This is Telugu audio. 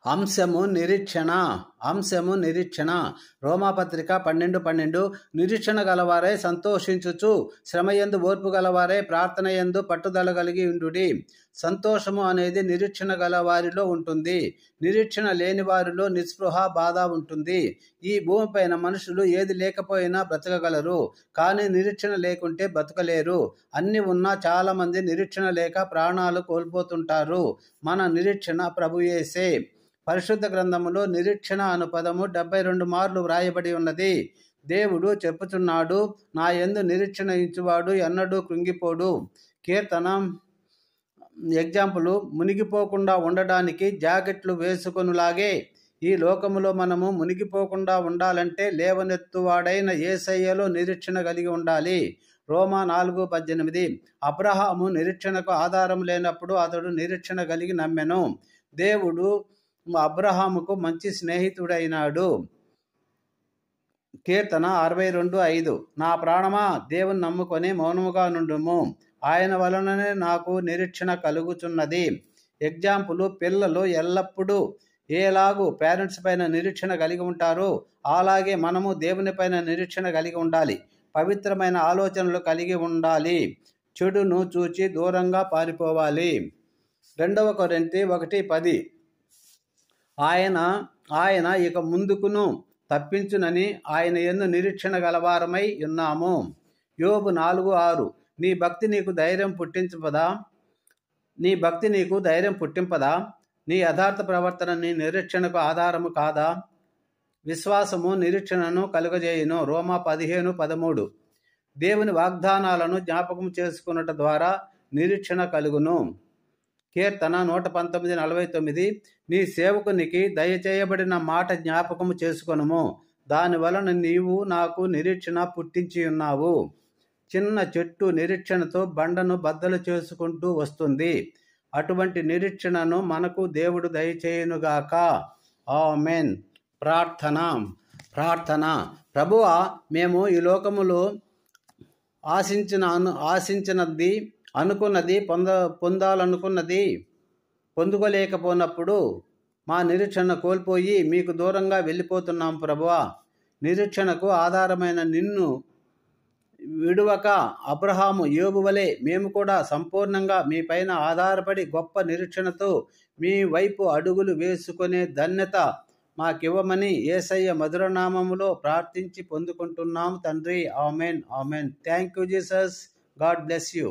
అంశము నిరీక్షణ. రోమాపత్రిక 12:12 నిరీక్షణ గలవారై సంతోషించుచు శ్రమయందు ఓర్పు గలవారై ప్రార్థన యందు పట్టుదల కలిగి ఉండుడి. సంతోషము అనేది నిరీక్షణ గల వారిలో ఉంటుంది. నిరీక్షణ లేని వారిలో నిస్పృహ, బాధ ఉంటుంది. ఈ భూమిపైన మనుషులు ఏది లేకపోయినా బ్రతకగలరు, కానీ నిరీక్షణ లేకుంటే బ్రతకలేరు. అన్ని ఉన్నా చాలా మంది నిరీక్షణ లేక ప్రాణాలు కోల్పోతుంటారు. మన నిరీక్షణ ప్రభుయేసే. పరిశుద్ధ గ్రంథములో నిరీక్షణ అను పదము 72 మార్లు వ్రాయబడి ఉన్నది. దేవుడు చెప్పుచున్నాడు, నా యందు నిరీక్షణ ఇచ్చువాడు ఎన్నడూ కృంగిపోడు. కీర్తన ఎగ్జాంపుల్, మునిగిపోకుండా ఉండడానికి జాకెట్లు వేసుకొనులాగే ఈ లోకములో మనము మునిగిపోకుండా ఉండాలంటే లేవనెత్తువాడైన యేసయ్యలో నిరీక్షణ కలిగి ఉండాలి. రోమా 4:18 అబ్రహాము నిరీక్షణకు ఆధారం లేనప్పుడు అతడు నిరీక్షణ కలిగి నమ్మెను. దేవుడు అబ్రహాముకు మంచి స్నేహితుడైనాడు. కీర్తన 62:5 నా ప్రాణమా దేవుని నమ్ముకొని మౌనముగా నుండుము, ఆయన వలననే నాకు నిరీక్షణ కలుగుచున్నది. ఎగ్జాంపుల్, పిల్లలు ఎల్లప్పుడూ ఏలాగూ పేరెంట్స్ పైన నిరీక్షణ కలిగి ఉంటారు, అలాగే మనము దేవుని పైన నిరీక్షణ కలిగి ఉండాలి. పవిత్రమైన ఆలోచనలు కలిగి ఉండాలి. చెడును చూచి దూరంగా పారిపోవాలి. 2 కొరింథీ 1:10 ఆయన ఇక ముందుకును తప్పించునని ఆయన యందు నిరీక్షణ గలవారమై ఉన్నాము. యోబు 4:6 నీ భక్తి నీకు ధైర్యం పుట్టింపదా? నీ యథార్థ ప్రవర్తన నీ నిరీక్షణకు ఆధారము కాదా? విశ్వాసము నిరీక్షణను కలుగజేయును. రోమా 15:13 దేవుని వాగ్దానాలను జ్ఞాపకం చేసుకున్నట ద్వారా నిరీక్షణ కలుగును. కీర్తన 119:49 నీ సేవకునికి దయచేయబడిన మాట జ్ఞాపకము చేసుకొనుము, దాని వలన నీవు నాకు నిరీక్షణ పుట్టించి ఉన్నావు. చిన్న చెట్టు నిరీక్షణతో బండను బద్దలు చేసుకుంటూ వస్తుంది. అటువంటి నిరీక్షణను మనకు దేవుడు దయచేయునుగాక. ఆమేన్. ప్రార్థన. ప్రభువా, మేము ఈ లోకములో ఆశించినది అనుకున్నది పొందాలనుకున్నది పొందుకోలేకపోయినప్పుడు మా నిరీక్షణ కోల్పోయి మీకు దూరంగా వెళ్ళిపోతున్నాం ప్రభువా. నిరీక్షణకు ఆధారమైన నిన్ను విడువక అబ్రహాము, యోబు వలె మేము కూడా సంపూర్ణంగా మీ పైన ఆధారపడి గొప్ప నిరీక్షణతో మీ వైపు అడుగులు వేసుకునే ధన్యత మాకివ్వమని యేసయ్య మధురనామములో ప్రార్థించి పొందుకుంటున్నాం తండ్రి. Amen. Thank you Jesus. God bless you.